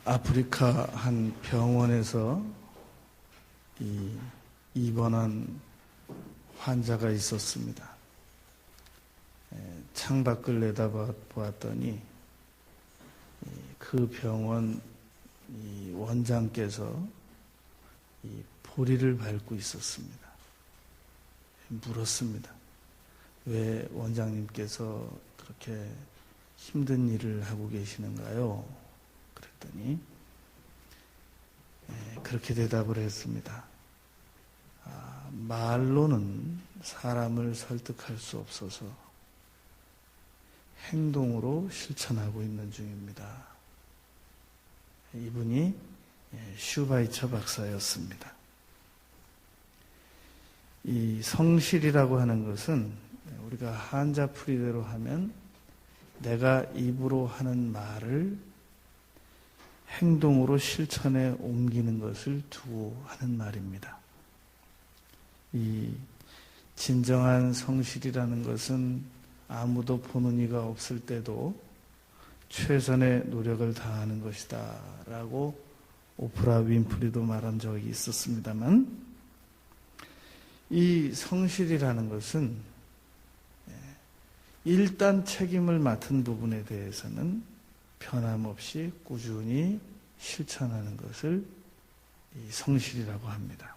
아프리카 한 병원에서 입원한 환자가 있었습니다. 창밖을 내다보았더니 그 병원 원장께서 보리를 밟고 있었습니다. 물었습니다. 왜 원장님께서 그렇게 힘든 일을 하고 계시는가요? 그랬더니 그렇게 대답을 했습니다. 말로는 사람을 설득할 수 없어서 행동으로 실천하고 있는 중입니다. 이분이 슈바이처 박사였습니다. 이 성실이라고 하는 것은 우리가 한자풀이대로 하면 내가 입으로 하는 말을 행동으로 실천에 옮기는 것을 두고 하는 말입니다. 이 진정한 성실이라는 것은 아무도 보는 이가 없을 때도 최선의 노력을 다하는 것이다 라고 오프라 윈프리도 말한 적이 있었습니다만, 이 성실이라는 것은 일단 책임을 맡은 부분에 대해서는 변함없이 꾸준히 실천하는 것을 이 성실이라고 합니다.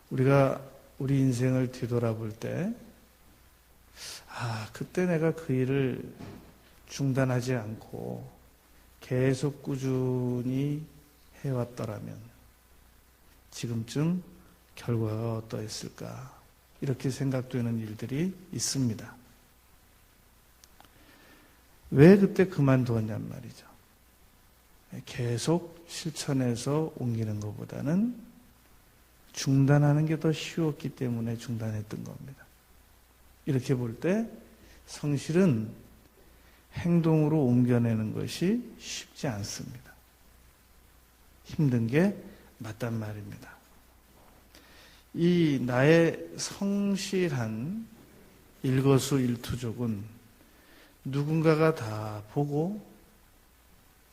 우리가 우리 인생을 뒤돌아볼 때, 그때 내가 그 일을 중단하지 않고 계속 꾸준히 해왔더라면 지금쯤 결과가 어떠했을까, 이렇게 생각되는 일들이 있습니다. 왜 그때 그만두었냔 말이죠. 계속 실천해서 옮기는 것보다는 중단하는 게 더 쉬웠기 때문에 중단했던 겁니다. 이렇게 볼 때 성실은 행동으로 옮겨내는 것이 쉽지 않습니다. 힘든 게 맞단 말입니다. 이 나의 성실한 일거수일투족은 누군가가 다 보고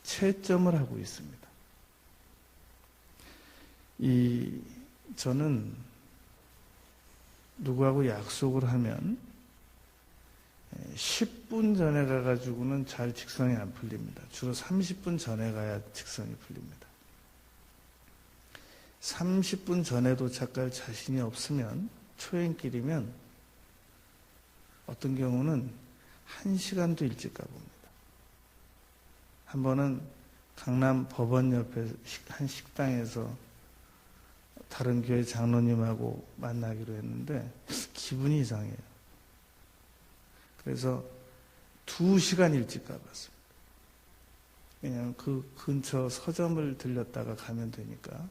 채점을 하고 있습니다. 저는 누구하고 약속을 하면 10분 전에 가가지고는 잘 직성이 안 풀립니다. 주로 30분 전에 가야 직성이 풀립니다. 30분 전에 도착할 자신이 없으면, 초행길이면 어떤 경우는 1시간도 일찍 가봅니다. 한 번은 강남 법원 옆에 한 식당에서 다른 교회 장로님하고 만나기로 했는데 기분이 이상해요. 그래서 2시간 일찍 가봤습니다. 왜냐하면 그 근처 서점을 들렸다가 가면 되니까.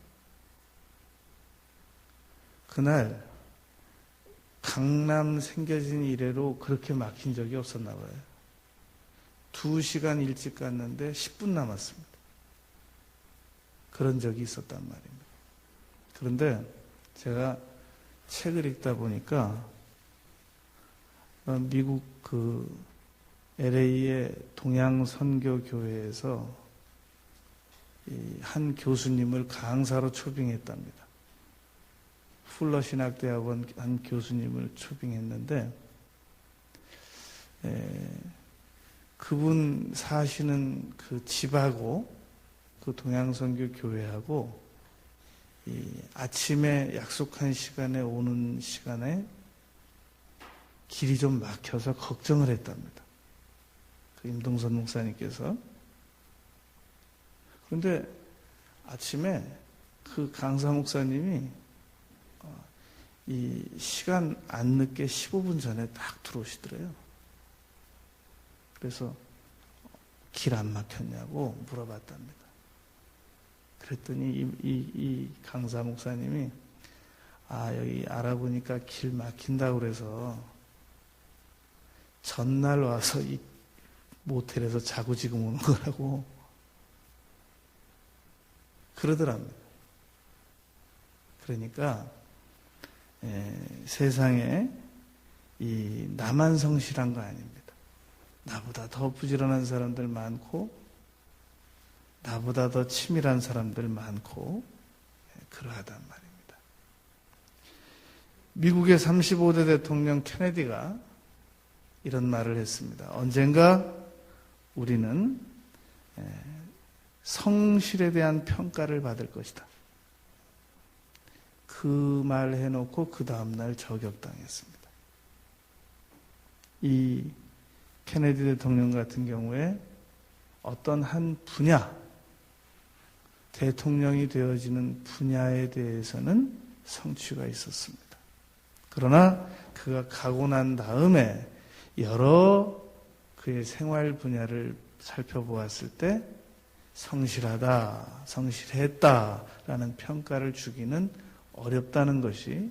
그날 강남 생겨진 이래로 그렇게 막힌 적이 없었나 봐요. 2시간 일찍 갔는데 10분 남았습니다. 그런 적이 있었단 말입니다. 그런데 제가 책을 읽다 보니까 미국 LA의 동양선교교회에서 한 교수님을 강사로 초빙했답니다. 풀러 신학대학원 한 교수님을 초빙했는데, 그분 사시는 그 집하고 그 동양선교교회하고 아침에 약속한 시간에 오는 시간에 길이 좀 막혀서 걱정을 했답니다. 그 임동선 목사님께서. 그런데 아침에 그 강사 목사님이 이 시간 안 늦게 15분 전에 딱 들어오시더래요. 그래서 길 안 막혔냐고 물어봤답니다. 그랬더니 이 강사 목사님이 여기 알아보니까 길 막힌다고 그래서 전날 와서 이 모텔에서 자고 지금 오는 거라고 그러더랍니다. 그러니까 세상에 나만 성실한 거 아닙니다. 나보다 더 부지런한 사람들 많고 나보다 더 치밀한 사람들 많고 그러하단 말입니다. 미국의 35대 대통령 케네디가 이런 말을 했습니다. 언젠가 우리는 성실에 대한 평가를 받을 것이다. 그 말 해놓고 그 다음날 저격당했습니다. 이 케네디 대통령 같은 경우에 어떤 한 분야, 대통령이 되어지는 분야에 대해서는 성취가 있었습니다. 그러나 그가 가고 난 다음에 여러 그의 생활 분야를 살펴보았을 때 성실하다, 성실했다라는 평가를 주기는 어렵다는 것이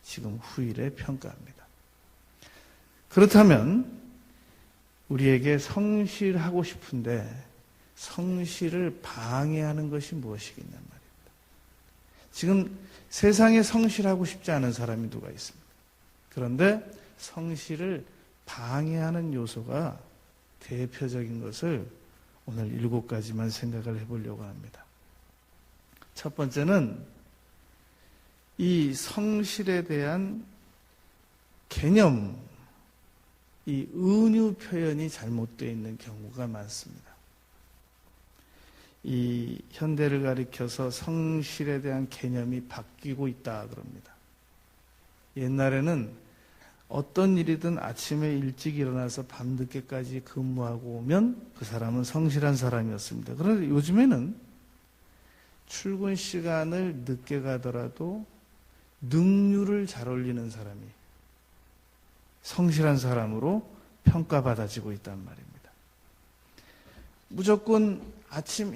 지금 후일의 평가입니다. 그렇다면 우리에게 성실하고 싶은데 성실을 방해하는 것이 무엇이겠냔 말입니다. 지금 세상에 성실하고 싶지 않은 사람이 누가 있습니까? 그런데 성실을 방해하는 요소가 대표적인 것을 오늘 7가지만 생각을 해보려고 합니다. 첫 번째는 이 성실에 대한 개념, 이 은유 표현이 잘못되어 있는 경우가 많습니다. 이 현대를 가리켜서 성실에 대한 개념이 바뀌고 있다 그럽니다. 옛날에는 어떤 일이든 아침에 일찍 일어나서 밤늦게까지 근무하고 오면 그 사람은 성실한 사람이었습니다. 그런데 요즘에는 출근 시간을 늦게 가더라도 능률을 잘 올리는 사람이 성실한 사람으로 평가받아지고 있단 말입니다. 무조건 아침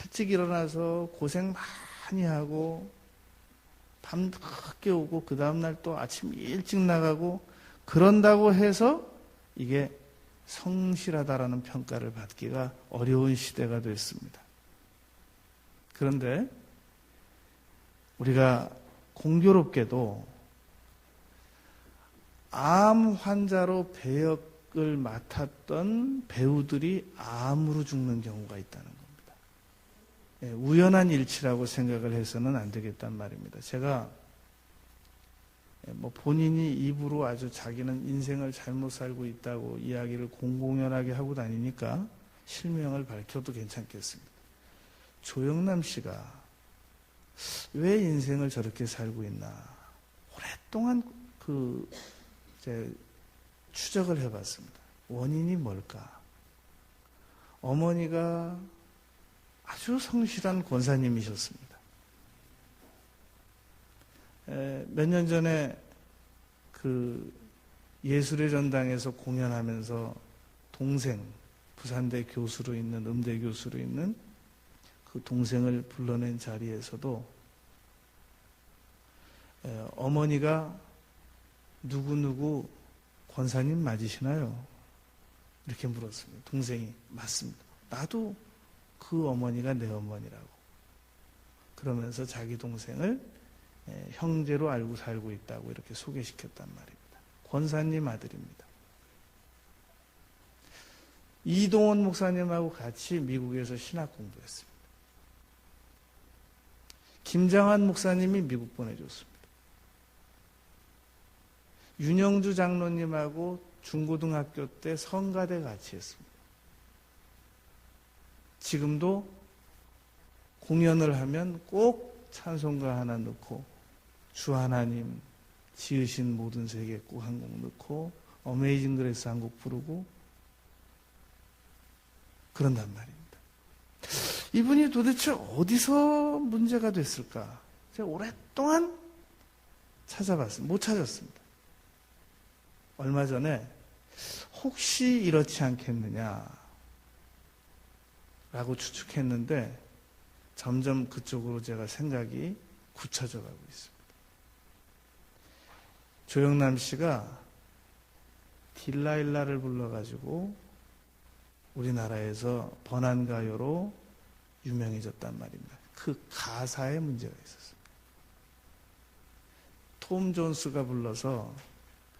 일찍 일어나서 고생 많이 하고 밤 늦게 오고 그 다음날 또 아침 일찍 나가고 그런다고 해서 이게 성실하다라는 평가를 받기가 어려운 시대가 됐습니다. 그런데 우리가 공교롭게도 암 환자로 배역을 맡았던 배우들이 암으로 죽는 경우가 있다는 겁니다. 우연한 일치라고 생각을 해서는 안 되겠단 말입니다. 제가 본인이 입으로 아주 자기는 인생을 잘못 살고 있다고 이야기를 공공연하게 하고 다니니까 실명을 밝혀도 괜찮겠습니다. 조영남 씨가 왜 인생을 저렇게 살고 있나 오랫동안 추적을 해봤습니다. 원인이 뭘까? 어머니가 아주 성실한 권사님이셨습니다. 몇 년 전에 그 예술의 전당에서 공연하면서 동생, 부산대 교수로 있는, 음대 교수로 있는 그 동생을 불러낸 자리에서도 어머니가 누구누구 권사님 맞으시나요? 이렇게 물었습니다. 동생이 맞습니다. 나도 그 어머니가 내 어머니라고. 그러면서 자기 동생을 형제로 알고 살고 있다고 이렇게 소개시켰단 말입니다. 권사님 아들입니다. 이동원 목사님하고 같이 미국에서 신학 공부했습니다. 김장환 목사님이 미국 보내줬습니다. 윤영주 장로님하고 중고등학교 때 성가대 같이 했습니다. 지금도 공연을 하면 꼭 찬송가 하나 넣고 주 하나님 지으신 모든 세계 꼭 한 곡 넣고 어메이징 그레이스 한 곡 부르고 그런단 말입니다. 이분이 도대체 어디서 문제가 됐을까? 제가 오랫동안 찾아봤습니다. 못 찾았습니다. 얼마 전에 혹시 이렇지 않겠느냐라고 추측했는데 점점 그쪽으로 제가 생각이 굳혀져 가고 있습니다. 조영남 씨가 딜라일라를 불러가지고 우리나라에서 번안가요로 유명해졌단 말입니다. 그 가사에 문제가 있었습니다. 톰 존스가 불러서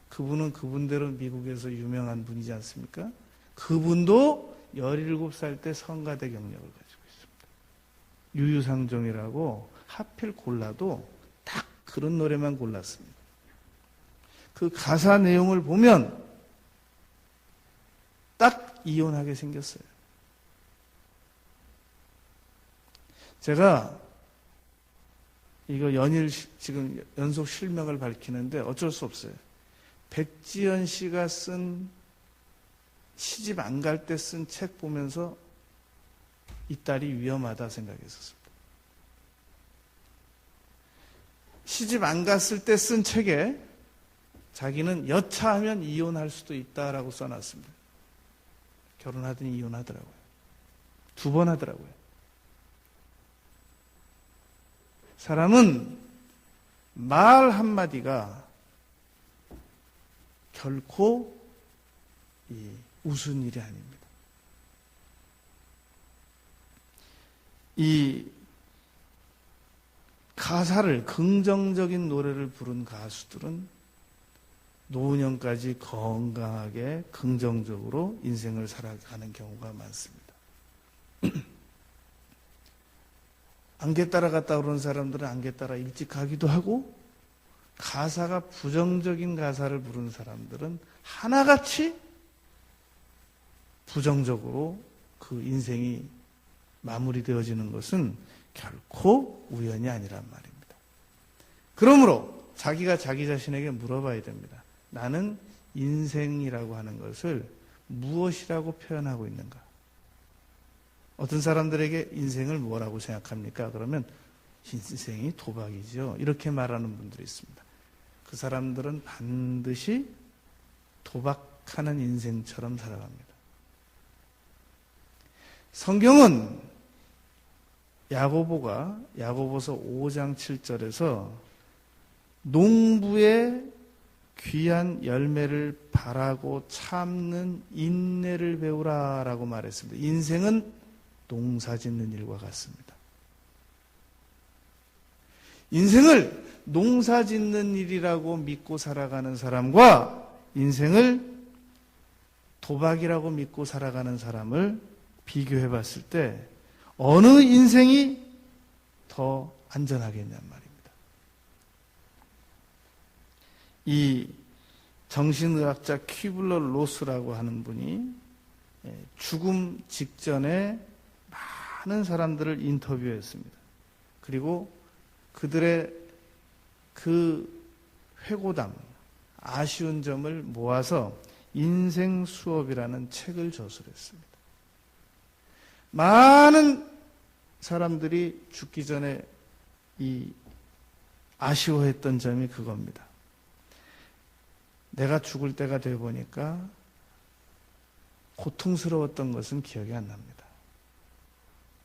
그분은 그분대로 미국에서 유명한 분이지 않습니까? 그분도 17살 때 성가대 경력을 가지고 있습니다. 유유상종이라고 하필 골라도 딱 그런 노래만 골랐습니다. 그 가사 내용을 보면 딱 이혼하게 생겼어요. 제가 이거 연일 지금 연속 실명을 밝히는데 어쩔 수 없어요. 백지연 씨가 쓴 시집 안 갈 때 쓴 책 보면서 이 딸이 위험하다 생각했었습니다. 시집 안 갔을 때 쓴 책에 자기는 여차하면 이혼할 수도 있다라고 써놨습니다. 결혼하더니 이혼하더라고요. 2번 하더라고요. 사람은 말 한마디가 결코 우스운 일이 아닙니다. 이 가사를, 긍정적인 노래를 부른 가수들은 노년까지 건강하게 긍정적으로 인생을 살아가는 경우가 많습니다. 안개 따라 갔다 그러는 사람들은 안개 따라 일찍 가기도 하고, 가사가 부정적인 가사를 부르는 사람들은 하나같이 부정적으로 그 인생이 마무리되어지는 것은 결코 우연이 아니란 말입니다. 그러므로 자기가 자기 자신에게 물어봐야 됩니다. 나는 인생이라고 하는 것을 무엇이라고 표현하고 있는가? 어떤 사람들에게 인생을 뭐라고 생각합니까? 그러면 인생이 도박이죠. 이렇게 말하는 분들이 있습니다. 그 사람들은 반드시 도박하는 인생처럼 살아갑니다. 성경은 야고보서 5장 7절에서 농부의 귀한 열매를 바라고 참는 인내를 배우라라고 말했습니다. 인생은 농사 짓는 일과 같습니다. 인생을 농사 짓는 일이라고 믿고 살아가는 사람과 인생을 도박이라고 믿고 살아가는 사람을 비교해 봤을 때 어느 인생이 더 안전하겠냔 말입니다. 이 정신의학자 퀴블러 로스라고 하는 분이 죽음 직전에 많은 사람들을 인터뷰했습니다. 그리고 그들의 그 회고담, 아쉬운 점을 모아서 인생 수업이라는 책을 저술했습니다. 많은 사람들이 죽기 전에 아쉬워했던 점이 그겁니다. 내가 죽을 때가 돼 보니까 고통스러웠던 것은 기억이 안 납니다.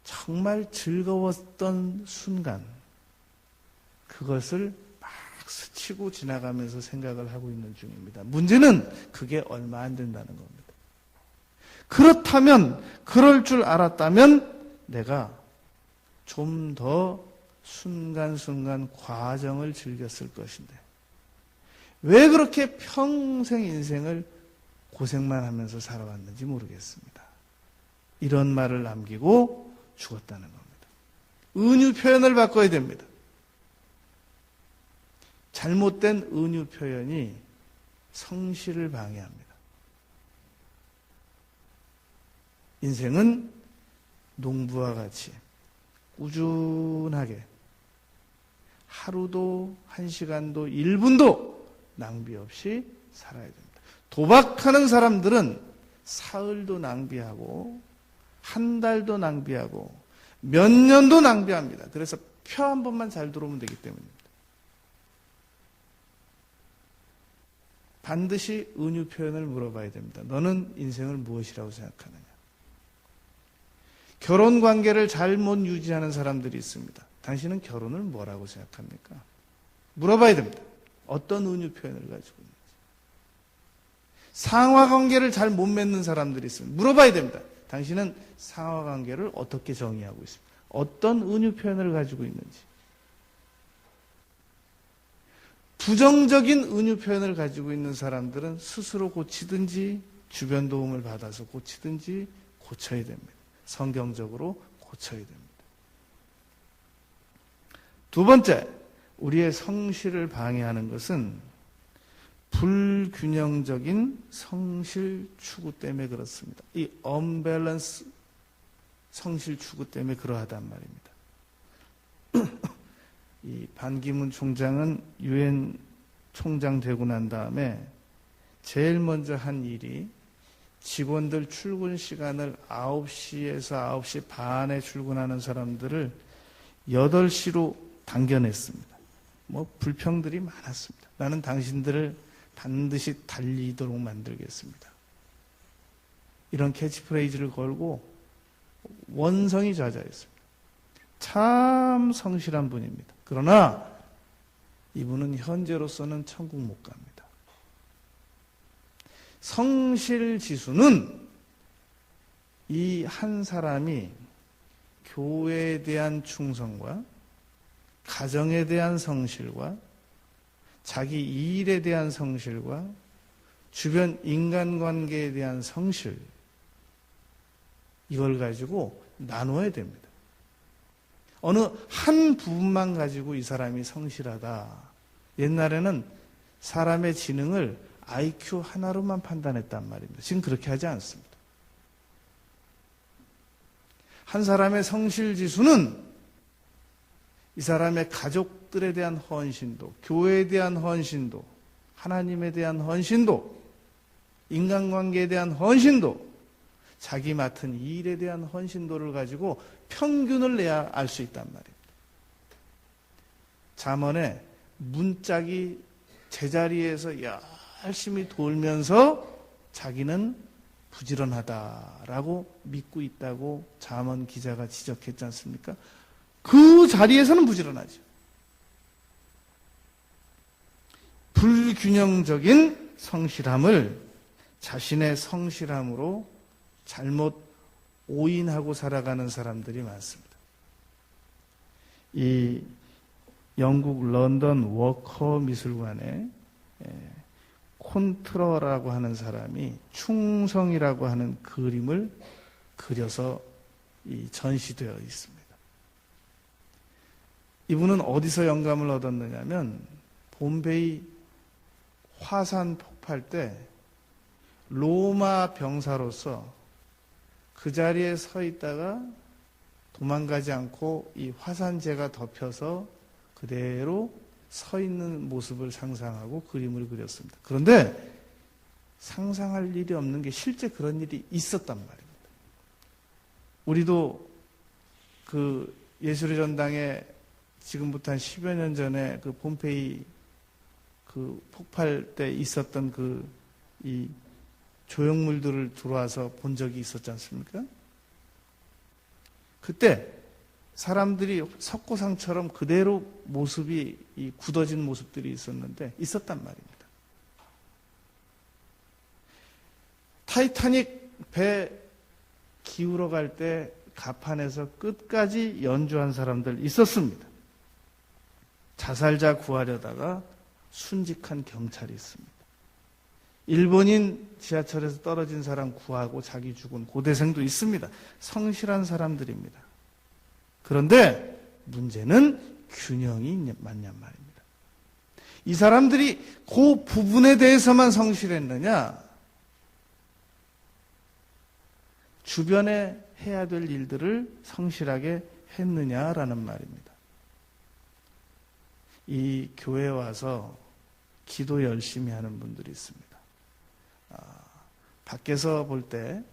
정말 즐거웠던 순간, 그것을 막 스치고 지나가면서 생각을 하고 있는 중입니다. 문제는 그게 얼마 안 된다는 겁니다. 그렇다면, 그럴 줄 알았다면 내가 좀 더 순간순간 과정을 즐겼을 것인데 왜 그렇게 평생 인생을 고생만 하면서 살아왔는지 모르겠습니다. 이런 말을 남기고 죽었다는 겁니다. 은유 표현을 바꿔야 됩니다. 잘못된 은유 표현이 성실을 방해합니다. 인생은 농부와 같이 꾸준하게 하루도 1시간도 1분도 낭비 없이 살아야 됩니다. 도박하는 사람들은 사흘도 낭비하고 한 달도 낭비하고 몇 년도 낭비합니다. 그래서 표 한 번만 잘 들어오면 되기 때문입니다. 반드시 은유 표현을 물어봐야 됩니다. 너는 인생을 무엇이라고 생각하느냐? 결혼 관계를 잘못 유지하는 사람들이 있습니다. 당신은 결혼을 뭐라고 생각합니까? 물어봐야 됩니다. 어떤 은유 표현을 가지고 있는지. 상하 관계를 잘 못 맺는 사람들이 있습니다. 물어봐야 됩니다. 당신은 상하 관계를 어떻게 정의하고 있습니까? 어떤 은유 표현을 가지고 있는지. 부정적인 은유 표현을 가지고 있는 사람들은 스스로 고치든지 주변 도움을 받아서 고치든지 고쳐야 됩니다. 성경적으로 고쳐야 됩니다. 두 번째, 우리의 성실을 방해하는 것은 불균형적인 성실 추구 때문에 그렇습니다. 이 언밸런스 성실 추구 때문에 그러하단 말입니다. 이 반기문 총장은 유엔 총장 되고 난 다음에 제일 먼저 한 일이 직원들 출근 시간을 9시에서 9시 반에 출근하는 사람들을 8시로 당겨냈습니다. 불평들이 많았습니다. 나는 당신들을 반드시 달리도록 만들겠습니다. 이런 캐치프레이즈를 걸고 원성이 자자했습니다. 참 성실한 분입니다. 그러나 이분은 현재로서는 천국 못 갑니다. 성실 지수는 이 한 사람이 교회에 대한 충성과 가정에 대한 성실과 자기 일에 대한 성실과 주변 인간관계에 대한 성실, 이걸 가지고 나눠야 됩니다. 어느 한 부분만 가지고 이 사람이 성실하다. 옛날에는 사람의 지능을 IQ 하나로만 판단했단 말입니다. 지금 그렇게 하지 않습니다. 한 사람의 성실 지수는 이 사람의 가족들에 대한 헌신도, 교회에 대한 헌신도, 하나님에 대한 헌신도, 인간관계에 대한 헌신도, 자기 맡은 일에 대한 헌신도를 가지고 평균을 내야 알 수 있단 말입니다. 잠언에 문짝이 제자리에서 열심히 돌면서 자기는 부지런하다라고 믿고 있다고 잠언 기자가 지적했지 않습니까? 그 자리에서는 부지런하죠. 불균형적인 성실함을 자신의 성실함으로 잘못 오인하고 살아가는 사람들이 많습니다. 이 영국 런던 워커 미술관에 콘트러라고 하는 사람이 충성이라고 하는 그림을 그려서 전시되어 있습니다. 이분은 어디서 영감을 얻었느냐면 봄베이 화산 폭발 때 로마 병사로서 그 자리에 서 있다가 도망가지 않고 이 화산재가 덮여서 그대로 서 있는 모습을 상상하고 그림을 그렸습니다. 그런데 상상할 일이 없는 게 실제 그런 일이 있었단 말입니다. 우리도 그 예술의 전당에 지금부터 한 10여 년 전에 그 폼페이 그 폭발 때 있었던 이 조형물들을 들어와서 본 적이 있었지 않습니까? 그때 사람들이 석고상처럼 그대로 모습이 굳어진 모습들이 있었단 말입니다. 타이타닉 배 기울어 갈 때 갑판에서 끝까지 연주한 사람들 있었습니다. 자살자 구하려다가 순직한 경찰이 있습니다. 일본인 지하철에서 떨어진 사람 구하고 자기 죽은 고대생도 있습니다. 성실한 사람들입니다. 그런데 문제는 균형이 맞냔 말입니다. 이 사람들이 그 부분에 대해서만 성실했느냐, 주변에 해야 될 일들을 성실하게 했느냐라는 말입니다. 이 교회에 와서 기도 열심히 하는 분들이 있습니다. 밖에서 볼 때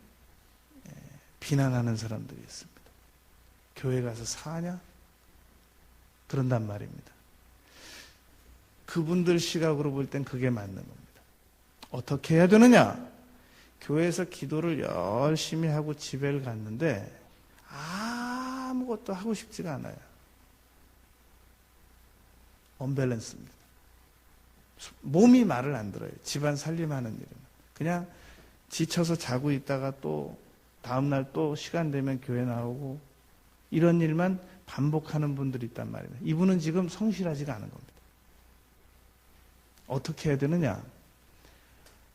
비난하는 사람들이 있습니다. 교회 가서 사냐? 그런단 말입니다. 그분들 시각으로 볼 땐 그게 맞는 겁니다. 어떻게 해야 되느냐? 교회에서 기도를 열심히 하고 집회를 갔는데 아무것도 하고 싶지가 않아요. 언밸런스입니다. 몸이 말을 안 들어요. 집안 살림하는 일은. 그냥 지쳐서 자고 있다가 또 다음날 또 시간 되면 교회 나오고 이런 일만 반복하는 분들이 있단 말입니다. 이분은 지금 성실하지가 않은 겁니다. 어떻게 해야 되느냐?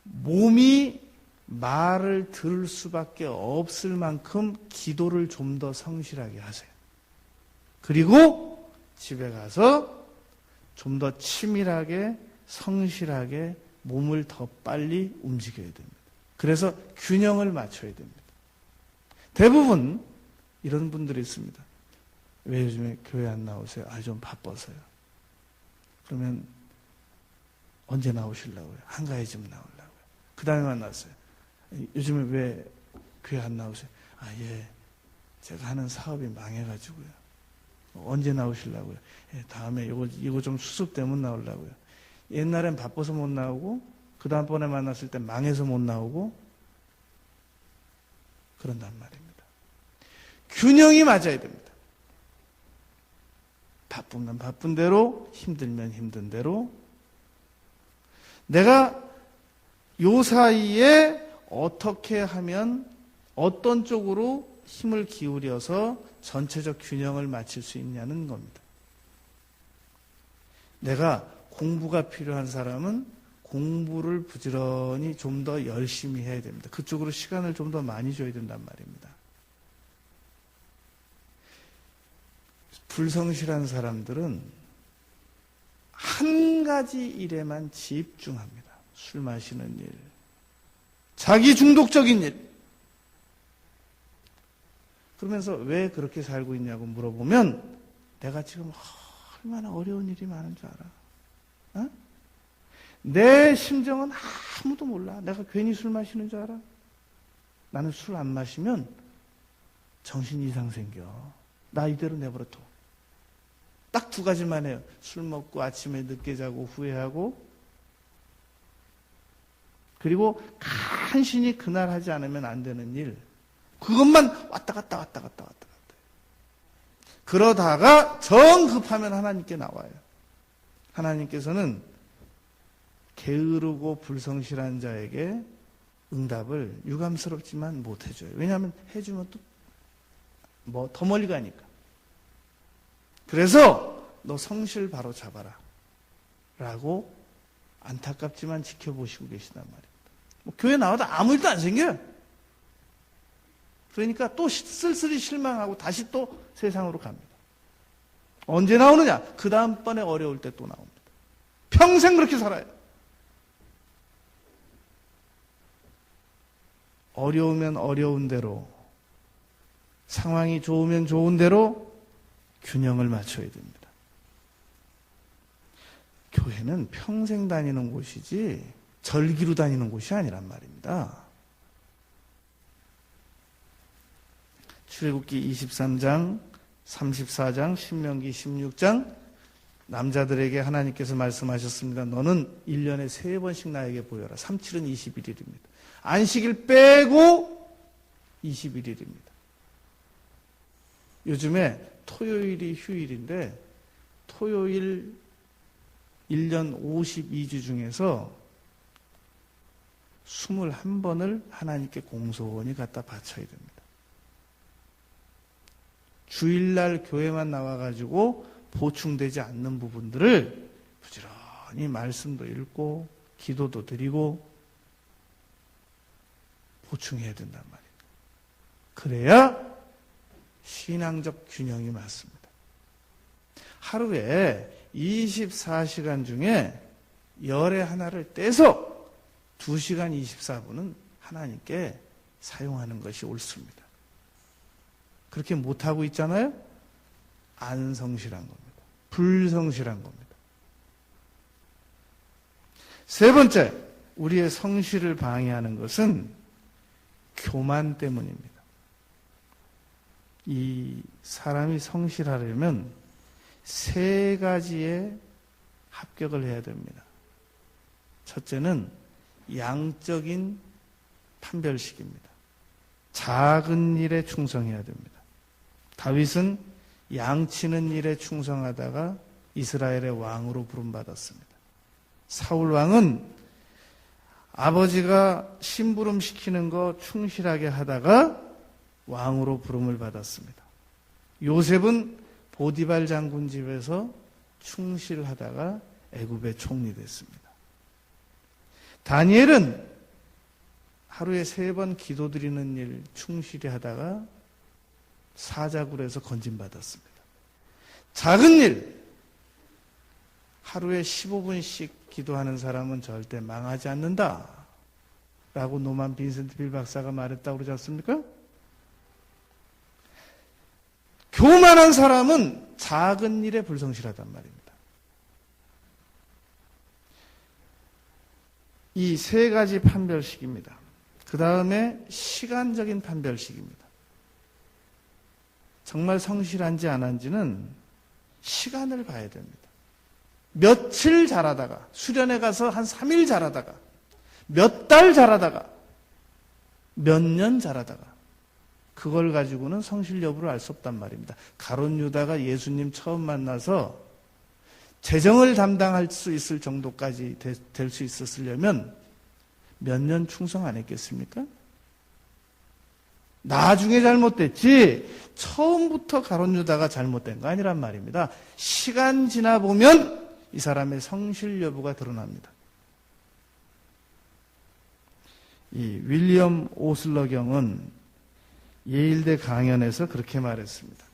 몸이 말을 들을 수밖에 없을 만큼 기도를 좀 더 성실하게 하세요. 그리고 집에 가서 좀 더 치밀하게 성실하게 몸을 더 빨리 움직여야 됩니다. 그래서 균형을 맞춰야 됩니다. 대부분 이런 분들이 있습니다. 왜 요즘에 교회 안 나오세요? 좀 바빠서요. 그러면 언제 나오시려고요? 한가해지면 나오려고요. 그 다음에 만났어요. 요즘에 왜 교회 안 나오세요? 예, 제가 하는 사업이 망해가지고요. 언제 나오시려고요? 예, 다음에 이거 좀 수습되면 나오려고요. 옛날엔 바빠서 못 나오고 그 다음번에 만났을 때 망해서 못 나오고 그런단 말입니다. 균형이 맞아야 됩니다. 바쁘면 바쁜 대로, 힘들면 힘든 대로. 내가 요 사이에 어떻게 하면 어떤 쪽으로 힘을 기울여서 전체적 균형을 맞출 수 있냐는 겁니다. 내가 공부가 필요한 사람은 공부를 부지런히 좀 더 열심히 해야 됩니다. 그쪽으로 시간을 좀 더 많이 줘야 된단 말입니다. 불성실한 사람들은 한 가지 일에만 집중합니다. 술 마시는 일, 자기 중독적인 일. 그러면서 왜 그렇게 살고 있냐고 물어보면 내가 지금 얼마나 어려운 일이 많은 줄 알아? 어? 내 심정은 아무도 몰라. 내가 괜히 술 마시는 줄 알아? 나는 술 안 마시면 정신 이상 생겨. 나 이대로 내버려둬. 딱 두 가지만 해요. 술 먹고 아침에 늦게 자고 후회하고, 그리고 간신히 그날 하지 않으면 안 되는 일. 그것만 왔다 갔다. 그러다가 정 급하면 하나님께 나와요. 하나님께서는 게으르고 불성실한 자에게 응답을 유감스럽지만 못 해줘요. 왜냐하면 해주면 또 더 멀리 가니까. 그래서 너 성실 바로 잡아라 라고 안타깝지만 지켜보시고 계시단 말입니다. 교회 나와도 아무 일도 안 생겨요. 그러니까 또 쓸쓸히 실망하고 다시 또 세상으로 갑니다. 언제 나오느냐? 그 다음번에 어려울 때 또 나옵니다. 평생 그렇게 살아요. 어려우면 어려운 대로, 상황이 좋으면 좋은 대로 균형을 맞춰야 됩니다. 교회는 평생 다니는 곳이지 절기로 다니는 곳이 아니란 말입니다. 출애굽기 23장, 34장, 신명기 16장, 남자들에게 하나님께서 말씀하셨습니다. 너는 1년에 3번씩 나에게 보여라. 37은 21일입니다. 안식일 빼고 21일입니다. 요즘에 토요일이 휴일인데 토요일 1년 52주 중에서 21번을 하나님께 공소원이 갖다 바쳐야 됩니다. 주일날 교회만 나와가지고 보충되지 않는 부분들을 부지런히 말씀도 읽고 기도도 드리고 보충해야 된단 말입니다. 그래야 신앙적 균형이 맞습니다. 하루에 24시간 중에 열의 하나를 떼서 2시간 24분은 하나님께 사용하는 것이 옳습니다. 그렇게 못하고 있잖아요? 안 성실한 겁니다. 불성실한 겁니다. 세 번째, 우리의 성실을 방해하는 것은 교만 때문입니다. 이 사람이 성실하려면 3가지에 합격을 해야 됩니다. 첫째는 양적인 판별식입니다. 작은 일에 충성해야 됩니다. 다윗은 양치는 일에 충성하다가 이스라엘의 왕으로 부름받았습니다. 사울 왕은 아버지가 심부름 시키는 거 충실하게 하다가 왕으로 부름을 받았습니다. 요셉은 보디발 장군 집에서 충실하다가 애굽의 총리 됐습니다. 다니엘은 하루에 3번 기도드리는 일 충실히 하다가 사자굴에서 건진받았습니다. 작은 일, 하루에 15분씩 기도하는 사람은 절대 망하지 않는다 라고 노만 빈센트 빌 박사가 말했다고 그러지 않습니까? 교만한 사람은 작은 일에 불성실하단 말입니다. 이 세 가지 판별식입니다. 그 다음에 시간적인 판별식입니다. 정말 성실한지 안 한지는 시간을 봐야 됩니다. 며칠 잘하다가, 수련회 가서 한 3일 잘하다가, 몇 달 잘하다가, 몇 년 잘하다가, 그걸 가지고는 성실 여부를 알 수 없단 말입니다. 가룟 유다가 예수님 처음 만나서 재정을 담당할 수 있을 정도까지 될 수 있었으려면 몇 년 충성 안 했겠습니까? 나중에 잘못됐지 처음부터 가룟 유다가 잘못된 거 아니란 말입니다. 시간 지나 보면 이 사람의 성실 여부가 드러납니다. 이 윌리엄 오슬러 경은 예일대 강연에서 그렇게 말했습니다.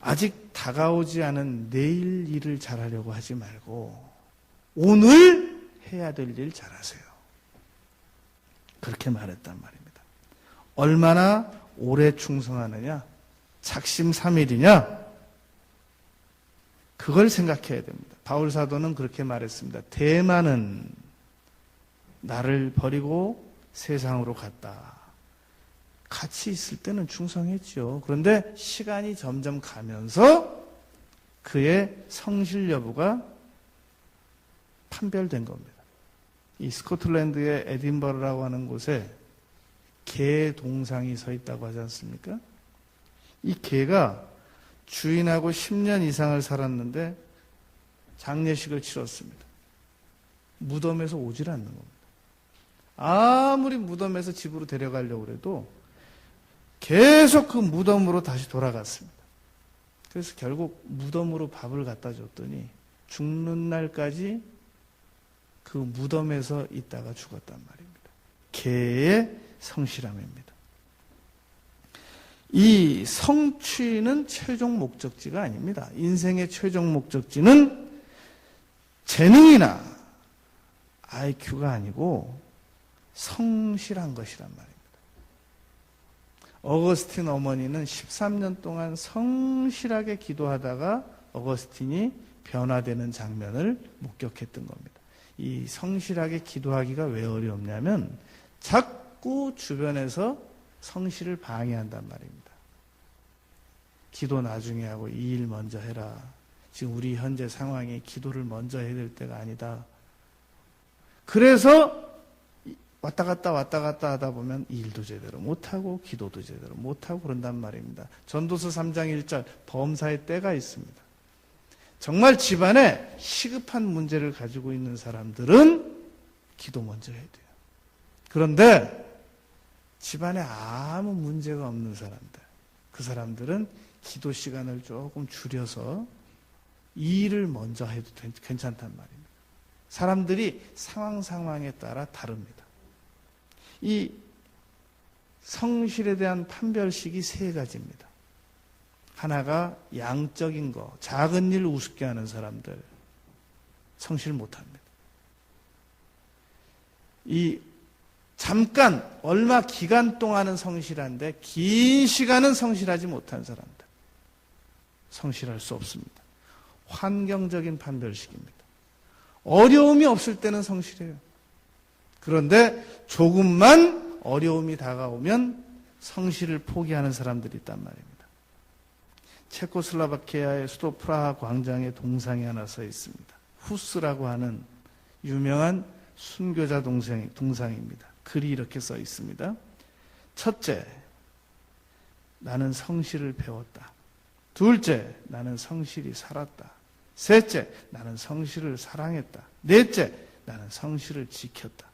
아직 다가오지 않은 내일 일을 잘하려고 하지 말고 오늘 해야 될 일 잘하세요. 그렇게 말했단 말입니다. 얼마나 오래 충성하느냐, 작심삼일이냐, 그걸 생각해야 됩니다. 바울 사도는 그렇게 말했습니다. 대만은 나를 버리고 세상으로 갔다. 같이 있을 때는 충성했죠. 그런데 시간이 점점 가면서 그의 성실 여부가 판별된 겁니다. 이 스코틀랜드의 에딘버러라고 하는 곳에 개 동상이 서 있다고 하지 않습니까? 이 개가 주인하고 10년 이상을 살았는데 장례식을 치렀습니다. 무덤에서 오질 않는 겁니다. 아무리 무덤에서 집으로 데려가려고 해도 계속 그 무덤으로 다시 돌아갔습니다. 그래서 결국 무덤으로 밥을 갖다 줬더니 죽는 날까지 그 무덤에서 있다가 죽었단 말입니다. 개의 성실함입니다. 이 성취는 최종 목적지가 아닙니다. 인생의 최종 목적지는 재능이나 IQ가 아니고 성실한 것이란 말입니다. 어거스틴 어머니는 13년 동안 성실하게 기도하다가 어거스틴이 변화되는 장면을 목격했던 겁니다. 이 성실하게 기도하기가 왜 어렵냐면 자꾸 주변에서 성실을 방해한단 말입니다. 기도 나중에 하고 이 일 먼저 해라. 지금 우리 현재 상황이 기도를 먼저 해야 될 때가 아니다. 그래서 왔다 갔다 하다 보면 일도 제대로 못하고 기도도 제대로 못하고 그런단 말입니다. 전도서 3장 1절 범사의 때가 있습니다. 정말 집안에 시급한 문제를 가지고 있는 사람들은 기도 먼저 해야 돼요. 그런데 집안에 아무 문제가 없는 사람들, 그 사람들은 기도 시간을 조금 줄여서 일을 먼저 해도 괜찮단 말입니다. 사람들이 상황에 따라 다릅니다. 이 성실에 대한 판별식이 세 가지입니다. 하나가 양적인 거, 작은 일 우습게 하는 사람들, 성실 못합니다. 이 잠깐, 얼마 기간 동안은 성실한데 긴 시간은 성실하지 못한 사람들, 성실할 수 없습니다. 환경적인 판별식입니다. 어려움이 없을 때는 성실해요. 그런데 조금만 어려움이 다가오면 성실을 포기하는 사람들이 있단 말입니다. 체코슬로바키아의 수도 프라하 광장에 동상이 하나 서 있습니다. 후스라고 하는 유명한 순교자 동상입니다. 글이 이렇게 써 있습니다. 첫째, 나는 성실을 배웠다. 둘째, 나는 성실히 살았다. 셋째, 나는 성실을 사랑했다. 넷째, 나는 성실을 지켰다.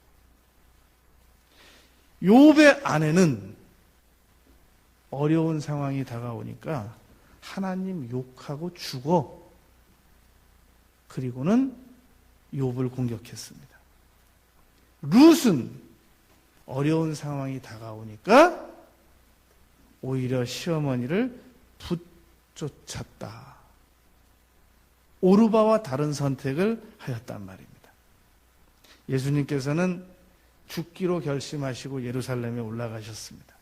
욥의 아내는 어려운 상황이 다가오니까 하나님 욕하고 죽어. 그리고는 욥을 공격했습니다. 룻은 어려운 상황이 다가오니까 오히려 시어머니를 쫓았다. 오르바와 다른 선택을 하였단 말입니다. 예수님께서는 죽기로 결심하시고 예루살렘에 올라가셨습니다.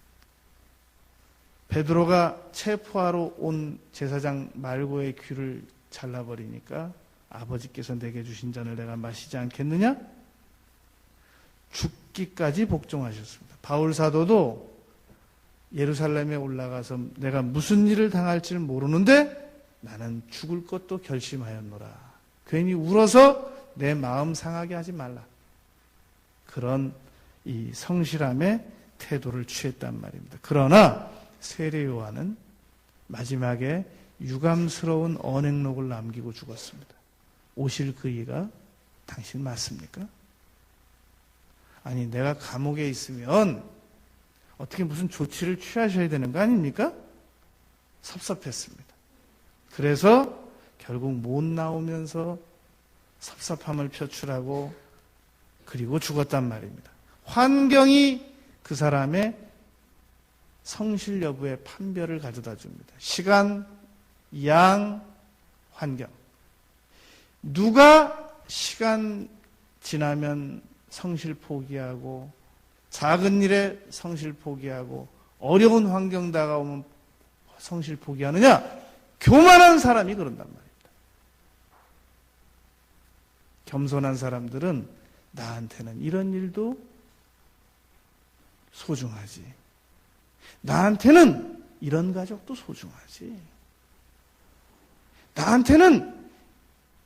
베드로가 체포하러 온 제사장 말고의 귀를 잘라버리니까 아버지께서 내게 주신 잔을 내가 마시지 않겠느냐? 죽기까지 복종하셨습니다. 바울 사도도 예루살렘에 올라가서 내가 무슨 일을 당할지 모르는데 나는 죽을 것도 결심하였노라. 괜히 울어서 내 마음 상하게 하지 말라. 그런 이 성실함의 태도를 취했단 말입니다. 그러나 세례 요한은 마지막에 유감스러운 언행록을 남기고 죽었습니다. 오실 그 이가 당신 맞습니까? 아니, 내가 감옥에 있으면 어떻게 무슨 조치를 취하셔야 되는 거 아닙니까? 섭섭했습니다. 그래서 결국 못 나오면서 섭섭함을 표출하고 그리고 죽었단 말입니다. 환경이 그 사람의 성실 여부의 판별을 가져다 줍니다. 시간, 양, 환경. 누가 시간 지나면 성실 포기하고 작은 일에 성실 포기하고 어려운 환경 다가오면 성실 포기하느냐? 교만한 사람이 그런단 말입니다. 겸손한 사람들은 나한테는 이런 일도 소중하지. 나한테는 이런 가족도 소중하지. 나한테는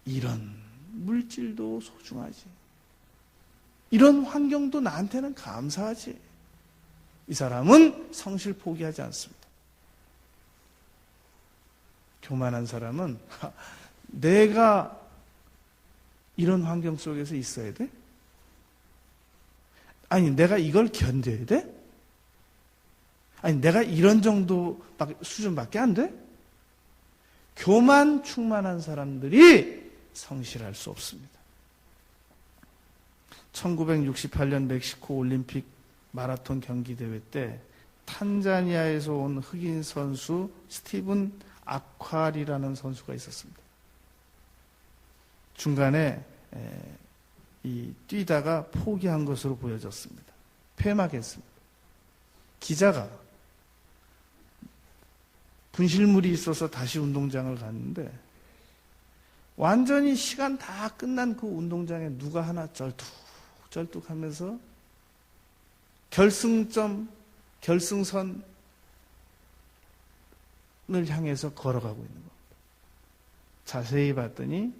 이런 물질도 소중하지. 이런 환경도 나한테는 감사하지. 이 사람은 성실 포기하지 않습니다. 교만한 사람은 내가 이런 환경 속에서 있어야 돼? 아니, 내가 이걸 견뎌야 돼? 아니, 내가 이런 정도 수준밖에 안 돼? 교만 충만한 사람들이 성실할 수 없습니다. 1968년 멕시코 올림픽 마라톤 경기대회 때 탄자니아에서 온 흑인 선수 스티븐 아콰리라는 선수가 있었습니다. 중간에 뛰다가 포기한 것으로 보여졌습니다. 폐막했습니다. 기자가 분실물이 있어서 다시 운동장을 갔는데 완전히 시간 다 끝난 그 운동장에 누가 하나 쩔뚝쩔뚝하면서 결승선을 향해서 걸어가고 있는 겁니다. 자세히 봤더니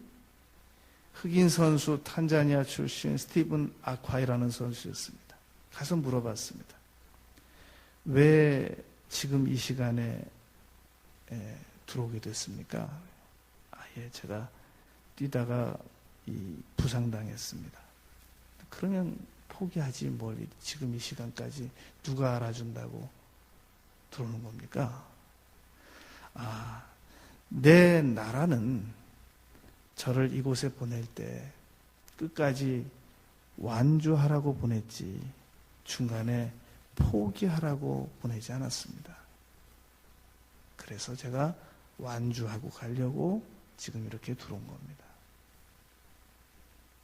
흑인 선수 탄자니아 출신 스티븐 아콰이라는 선수였습니다. 가서 물어봤습니다. 왜 지금 이 시간에 들어오게 됐습니까? 제가 뛰다가 부상당했습니다. 그러면 포기하지 뭘 지금 이 시간까지 누가 알아준다고 들어오는 겁니까? 내 나라는 저를 이곳에 보낼 때 끝까지 완주하라고 보냈지 중간에 포기하라고 보내지 않았습니다. 그래서 제가 완주하고 가려고 지금 이렇게 들어온 겁니다.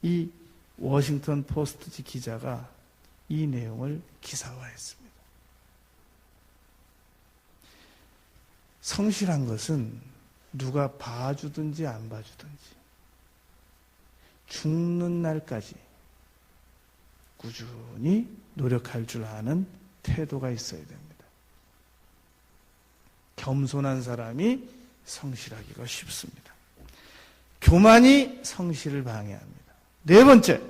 이 워싱턴 포스트 기자가 이 내용을 기사화했습니다. 성실한 것은 누가 봐주든지 안 봐주든지 죽는 날까지 꾸준히 노력할 줄 아는 태도가 있어야 됩니다. 겸손한 사람이 성실하기가 쉽습니다. 교만이 성실을 방해합니다. 네 번째,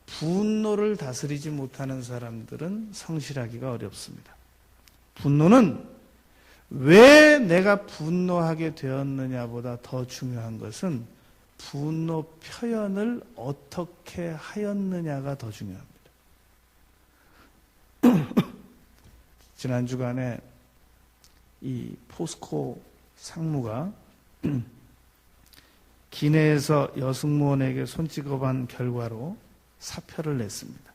분노를 다스리지 못하는 사람들은 성실하기가 어렵습니다. 분노는 왜 내가 분노하게 되었느냐보다 더 중요한 것은 분노 표현을 어떻게 하였느냐가 더 중요합니다. 지난 주간에 이 포스코 상무가 기내에서 여승무원에게 손찌검한 결과로 사표를 냈습니다.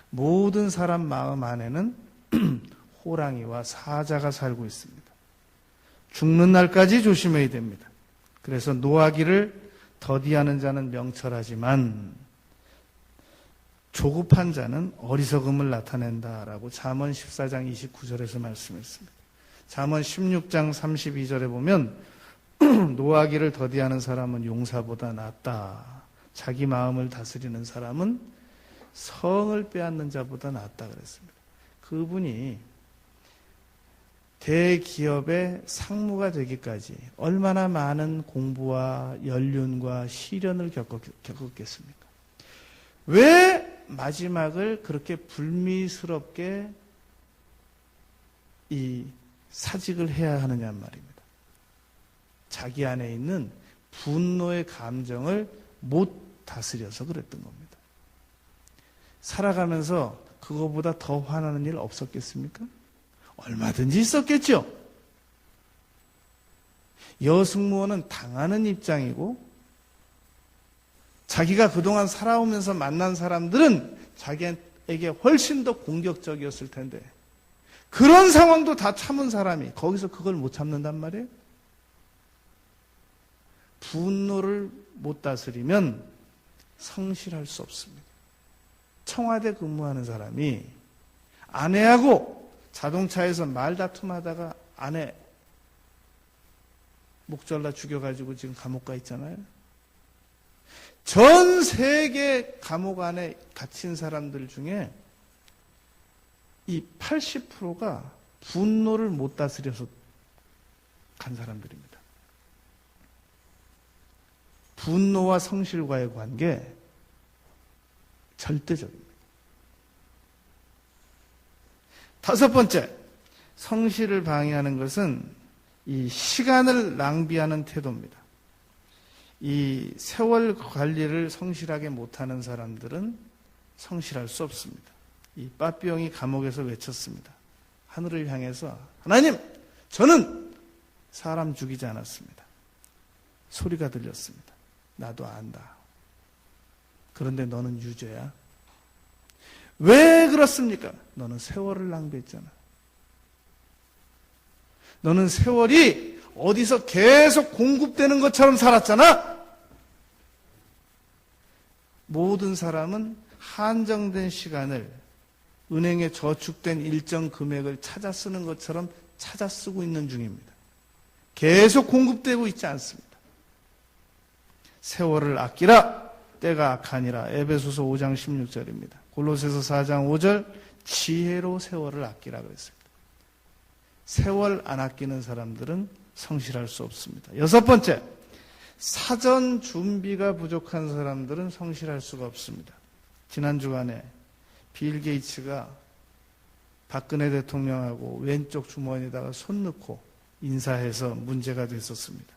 모든 사람 마음 안에는 호랑이와 사자가 살고 있습니다. 죽는 날까지 조심해야 됩니다. 그래서 노하기를 더디하는 자는 명철하지만 조급한 자는 어리석음을 나타낸다라고 잠언 14장 29절에서 말씀했습니다. 잠언 16장 32절에 보면 노하기를 더디하는 사람은 용사보다 낫다. 자기 마음을 다스리는 사람은 성을 빼앗는 자보다 낫다 그랬습니다. 그분이 대기업의 상무가 되기까지 얼마나 많은 공부와 연륜과 시련을 겪었겠습니까? 왜 마지막을 그렇게 불미스럽게 이 사직을 해야 하느냐 말입니다. 자기 안에 있는 분노의 감정을 못 다스려서 그랬던 겁니다. 살아가면서 그거보다 더 화나는 일 없었겠습니까? 얼마든지 있었겠죠. 여승무원은 당하는 입장이고 자기가 그동안 살아오면서 만난 사람들은 자기에게 훨씬 더 공격적이었을 텐데 그런 상황도 다 참은 사람이 거기서 그걸 못 참는단 말이에요. 분노를 못 다스리면 성실할 수 없습니다. 청와대 근무하는 사람이 아내하고 자동차에서 말다툼하다가 아내 목 잘라 죽여가지고 지금 감옥 가 있잖아요. 전 세계 감옥 안에 갇힌 사람들 중에 이 80%가 분노를 못 다스려서 간 사람들입니다. 분노와 성실과의 관계 절대적입니다. 다섯 번째, 성실을 방해하는 것은 이 시간을 낭비하는 태도입니다. 이 세월 관리를 성실하게 못하는 사람들은 성실할 수 없습니다. 이 빠삐용이 감옥에서 외쳤습니다. 하늘을 향해서 하나님, 저는 사람 죽이지 않았습니다. 소리가 들렸습니다. 나도 안다. 그런데 너는 유죄야. 왜 그렇습니까? 너는 세월을 낭비했잖아. 너는 세월이 어디서 계속 공급되는 것처럼 살았잖아. 모든 사람은 한정된 시간을 은행에 저축된 일정 금액을 찾아 쓰는 것처럼 찾아 쓰고 있는 중입니다. 계속 공급되고 있지 않습니다. 세월을 아끼라. 때가 악하니라. 에베소서 5장 16절입니다. 골로새서 4장 5절 지혜로 세월을 아끼라 그랬습니다. 세월 안 아끼는 사람들은 성실할 수 없습니다. 여섯 번째, 사전 준비가 부족한 사람들은 성실할 수가 없습니다. 지난 주간에 빌 게이츠가 박근혜 대통령하고 왼쪽 주머니에다가 손 넣고 인사해서 문제가 됐었습니다.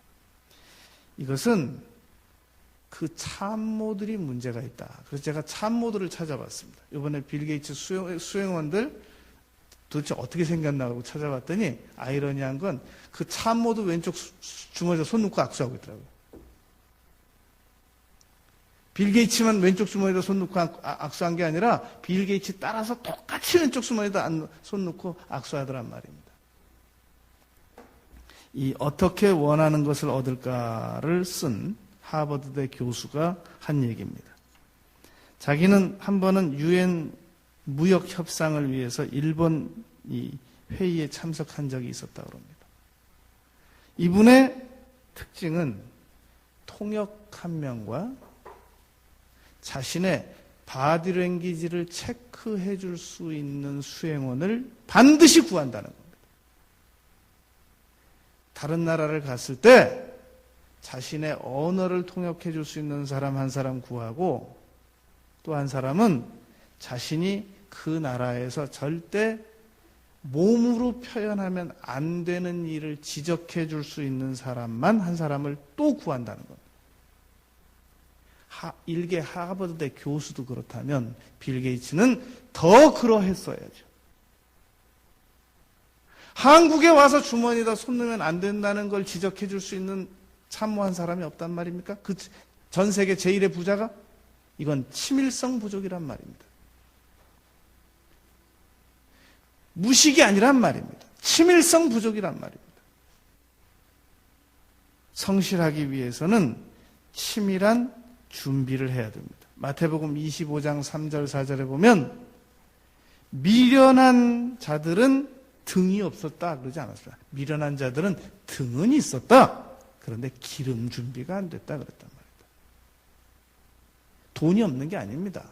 이것은 그 참모들이 문제가 있다. 그래서 제가 참모들을 찾아봤습니다. 이번에 빌 게이츠 수행원들 도대체 어떻게 생겼나 고 찾아봤더니 아이러니한 건 그 참모도 왼쪽 주머니에 손 넣고 악수하고 있더라고요. 빌 게이츠만 왼쪽 주머니에다 손 넣고 악수한 게 아니라 빌 게이츠 따라서 똑같이 왼쪽 주머니에다 손 넣고 악수하더란 말입니다. 이 어떻게 원하는 것을 얻을까를 쓴 하버드대 교수가 한 얘기입니다. 자기는 한 번은 유엔 무역 협상을 위해서 일본 이 회의에 참석한 적이 있었다고 합니다. 이분의 특징은 통역 한 명과 자신의 바디랭귀지를 체크해 줄 수 있는 수행원을 반드시 구한다는 겁니다. 다른 나라를 갔을 때 자신의 언어를 통역해 줄 수 있는 사람 한 사람 구하고 또 한 사람은 자신이 그 나라에서 절대 몸으로 표현하면 안 되는 일을 지적해 줄 수 있는 사람만 한 사람을 또 구한다는 겁니다. 일개 하버드대 교수도 그렇다면 빌 게이츠는 더 그러했어야죠. 한국에 와서 주머니에다 손 넣으면 안 된다는 걸 지적해 줄 수 있는 참모한 사람이 없단 말입니까? 그 전 세계 제1의 부자가? 이건 치밀성 부족이란 말입니다. 무식이 아니란 말입니다. 치밀성 부족이란 말입니다. 성실하기 위해서는 치밀한 준비를 해야 됩니다. 마태복음 25장 3절 4절에 보면 미련한 자들은 등이 없었다 그러지 않았어요. 미련한 자들은 등은 있었다. 그런데 기름 준비가 안 됐다 그랬단 말입니다. 돈이 없는 게 아닙니다.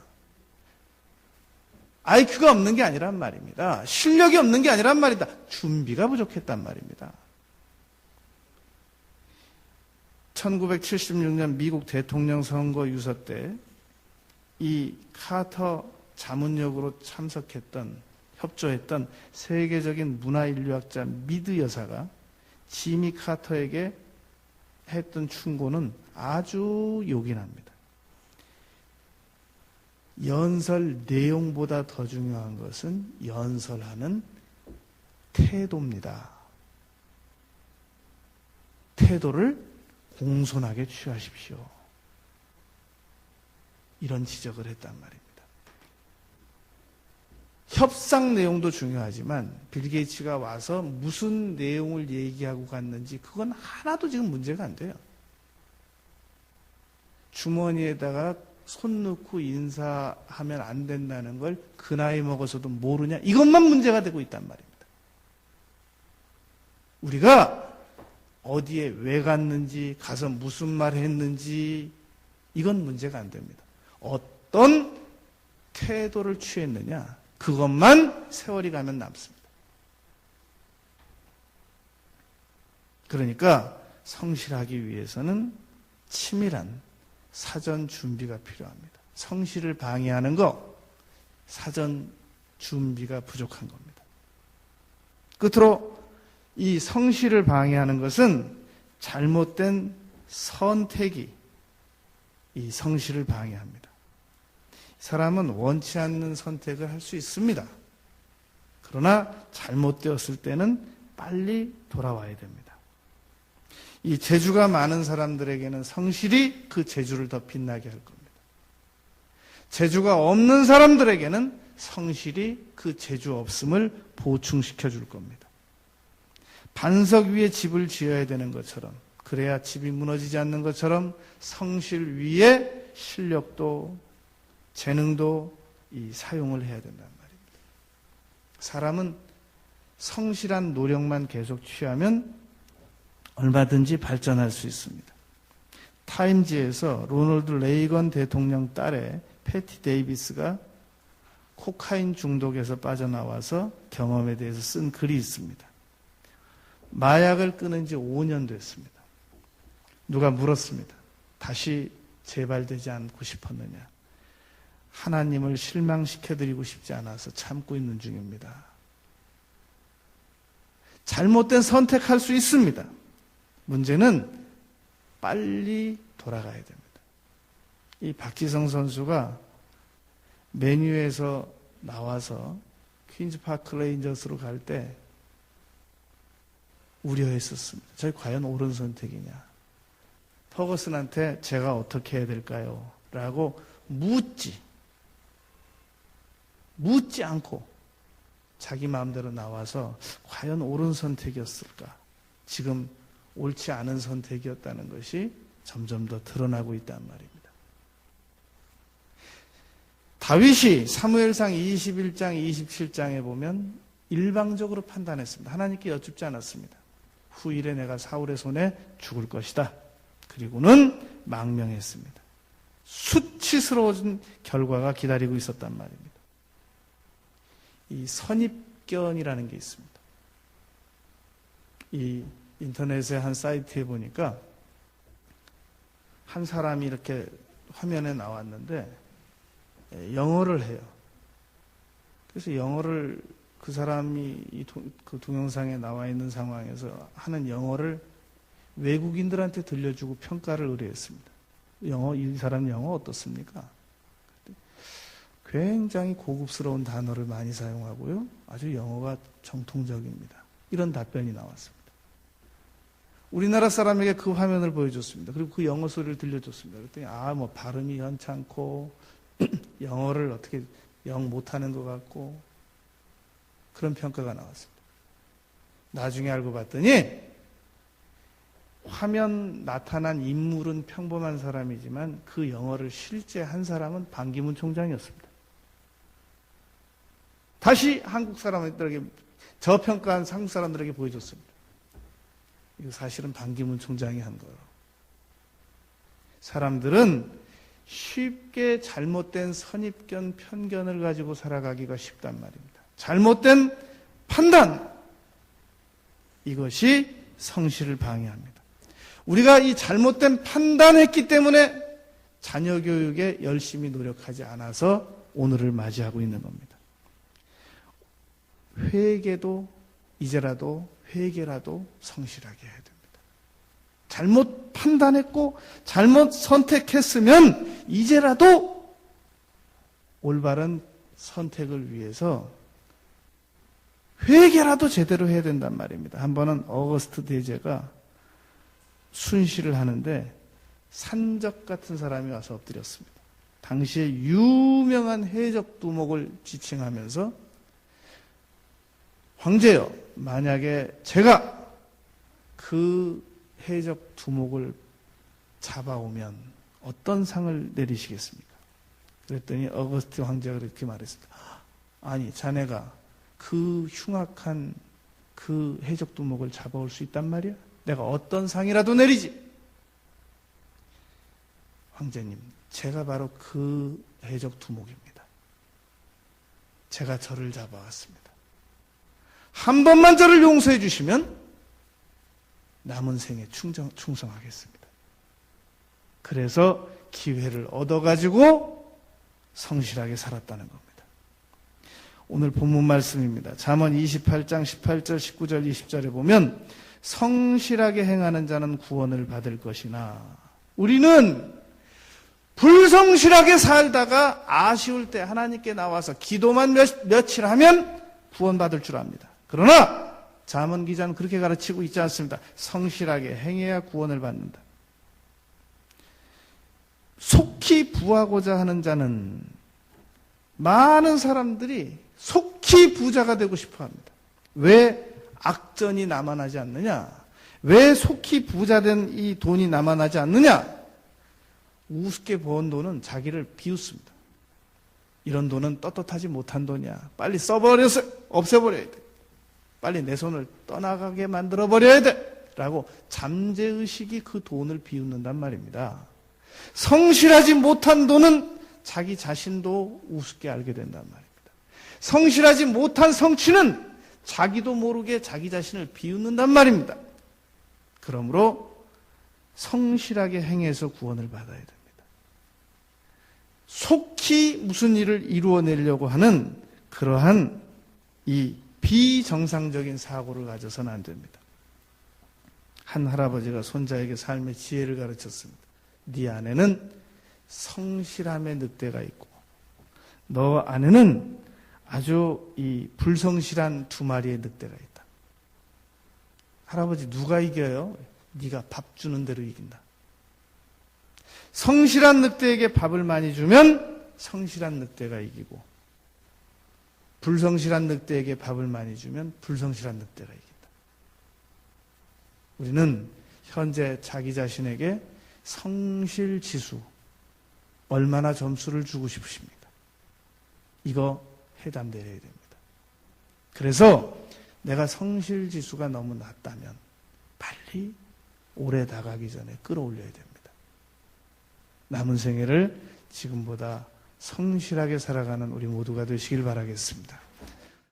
IQ가 없는 게 아니란 말입니다. 실력이 없는 게 아니란 말이다. 준비가 부족했단 말입니다. 1976년 미국 대통령 선거 유서 때 이 카터 자문역으로 참석했던, 협조했던 세계적인 문화인류학자 미드 여사가 지미 카터에게 했던 충고는 아주 요긴합니다. 연설 내용보다 더 중요한 것은 연설하는 태도입니다. 태도를 공손하게 취하십시오. 이런 지적을 했단 말입니다. 협상 내용도 중요하지만 빌 게이츠가 와서 무슨 내용을 얘기하고 갔는지 그건 하나도 지금 문제가 안 돼요. 주머니에다가 손 넣고 인사하면 안 된다는 걸 그 나이 먹어서도 모르냐? 이것만 문제가 되고 있단 말입니다. 우리가 어디에 왜 갔는지, 가서 무슨 말 했는지 이건 문제가 안 됩니다. 어떤 태도를 취했느냐? 그것만 세월이 가면 남습니다. 그러니까 성실하기 위해서는 치밀한 사전 준비가 필요합니다. 성실을 방해하는 거, 사전 준비가 부족한 겁니다. 끝으로 이 성실을 방해하는 것은 잘못된 선택이 이 성실을 방해합니다. 사람은 원치 않는 선택을 할 수 있습니다. 그러나 잘못되었을 때는 빨리 돌아와야 됩니다. 이 재주가 많은 사람들에게는 성실이 그 재주를 더 빛나게 할 겁니다. 재주가 없는 사람들에게는 성실이 그 재주 없음을 보충시켜 줄 겁니다. 반석 위에 집을 지어야 되는 것처럼, 그래야 집이 무너지지 않는 것처럼 성실 위에 실력도 재능도 이 사용을 해야 된단 말입니다. 사람은 성실한 노력만 계속 취하면 얼마든지 발전할 수 있습니다. 타임지에서 로널드 레이건 대통령 딸의 패티 데이비스가 코카인 중독에서 빠져나와서 경험에 대해서 쓴 글이 있습니다. 마약을 끊은 지 5년 됐습니다. 누가 물었습니다. 다시 재발되지 않고 싶었느냐? 하나님을 실망시켜드리고 싶지 않아서 참고 있는 중입니다. 잘못된 선택할 수 있습니다. 문제는 빨리 돌아가야 됩니다. 이 박지성 선수가 맨유에서 나와서 퀸즈파크 레인저스로 갈 때 우려했었습니다. 저희 과연 옳은 선택이냐? 퍼거슨한테 제가 어떻게 해야 될까요? 라고 묻지 않고 자기 마음대로 나와서 과연 옳은 선택이었을까? 지금 옳지 않은 선택이었다는 것이 점점 더 드러나고 있단 말입니다. 다윗이 사무엘상 21장, 27장에 보면 일방적으로 판단했습니다. 하나님께 여쭙지 않았습니다. 후일에 내가 사울의 손에 죽을 것이다. 그리고는 망명했습니다. 수치스러운 결과가 기다리고 있었단 말입니다. 이 선입견이라는 게 있습니다. 이 인터넷의 한 사이트에 보니까 한 사람이 이렇게 화면에 나왔는데 영어를 해요. 그래서 영어를 그 사람이 그 동영상에 나와 있는 상황에서 하는 영어를 외국인들한테 들려주고 평가를 의뢰했습니다. 이 사람 영어 어떻습니까? 굉장히 고급스러운 단어를 많이 사용하고요. 아주 영어가 정통적입니다. 이런 답변이 나왔습니다. 우리나라 사람에게 그 화면을 보여줬습니다. 그리고 그 영어 소리를 들려줬습니다. 그랬더니 발음이 현찮고 영어를 어떻게 영 못하는 것 같고 그런 평가가 나왔습니다. 나중에 알고 봤더니 화면 나타난 인물은 평범한 사람이지만 그 영어를 실제 한 사람은 반기문 총장이었습니다. 다시 한국 사람들에게 저평가한 한국 사람들에게 보여줬습니다. 이거 사실은 반기문 총장이 한 거예요. 사람들은 쉽게 잘못된 선입견, 편견을 가지고 살아가기가 쉽단 말입니다. 잘못된 판단, 이것이 성실을 방해합니다. 우리가 이 잘못된 판단했기 때문에 자녀 교육에 열심히 노력하지 않아서 오늘을 맞이하고 있는 겁니다. 회개도 이제라도 회개라도 성실하게 해야 됩니다. 잘못 판단했고 잘못 선택했으면 이제라도 올바른 선택을 위해서 회개라도 제대로 해야 된단 말입니다. 한 번은 어거스트 대제가 순시를 하는데 산적 같은 사람이 와서 엎드렸습니다. 당시에 유명한 해적 두목을 지칭하면서 황제여, 만약에 제가 그 해적 두목을 잡아오면 어떤 상을 내리시겠습니까? 그랬더니 어거스트 황제가 그렇게 말했습니다. 아니, 자네가 그 흉악한 그 해적 두목을 잡아올 수 있단 말이야? 내가 어떤 상이라도 내리지. 황제님, 제가 바로 그 해적 두목입니다. 제가 저를 잡아왔습니다. 한 번만 저를 용서해 주시면 남은 생에 충성하겠습니다. 그래서 기회를 얻어가지고 성실하게 살았다는 겁니다. 오늘 본문 말씀입니다. 잠언 28장 18절, 19절, 20절에 보면 성실하게 행하는 자는 구원을 받을 것이나 우리는 불성실하게 살다가 아쉬울 때 하나님께 나와서 기도만 며칠 하면 구원받을 줄 압니다. 그러나 잠언 기자는 그렇게 가르치고 있지 않습니다. 성실하게 행해야 구원을 받는다. 속히 부하고자 하는 자는 많은 사람들이 속히 부자가 되고 싶어 합니다. 왜 악전이 남아나지 않느냐? 왜 속히 부자된 이 돈이 남아나지 않느냐? 우습게 번 돈은 자기를 비웃습니다. 이런 돈은 떳떳하지 못한 돈이야. 빨리 써버려서 없애버려야 돼. 빨리 내 손을 떠나가게 만들어버려야 돼. 라고 잠재의식이 그 돈을 비웃는단 말입니다. 성실하지 못한 돈은 자기 자신도 우습게 알게 된단 말입니다. 성실하지 못한 성취는 자기도 모르게 자기 자신을 비웃는단 말입니다. 그러므로 성실하게 행해서 구원을 받아야 됩니다. 속히 무슨 일을 이루어내려고 하는 그러한 이 비정상적인 사고를 가져서는 안 됩니다. 한 할아버지가 손자에게 삶의 지혜를 가르쳤습니다. 네 안에는 성실함의 늑대가 있고 너 안에는 아주 이 불성실한 두 마리의 늑대가 있다. 할아버지 누가 이겨요? 네가 밥 주는 대로 이긴다. 성실한 늑대에게 밥을 많이 주면 성실한 늑대가 이기고 불성실한 늑대에게 밥을 많이 주면 불성실한 늑대가 이긴다. 우리는 현재 자기 자신에게 성실지수 얼마나 점수를 주고 싶으십니까? 이거 해담되어야 됩니다. 그래서 내가 성실지수가 너무 낮다면 빨리 오래 나가기 전에 끌어올려야 됩니다. 남은 생애를 지금보다 성실하게 살아가는 우리 모두가 되시길 바라겠습니다.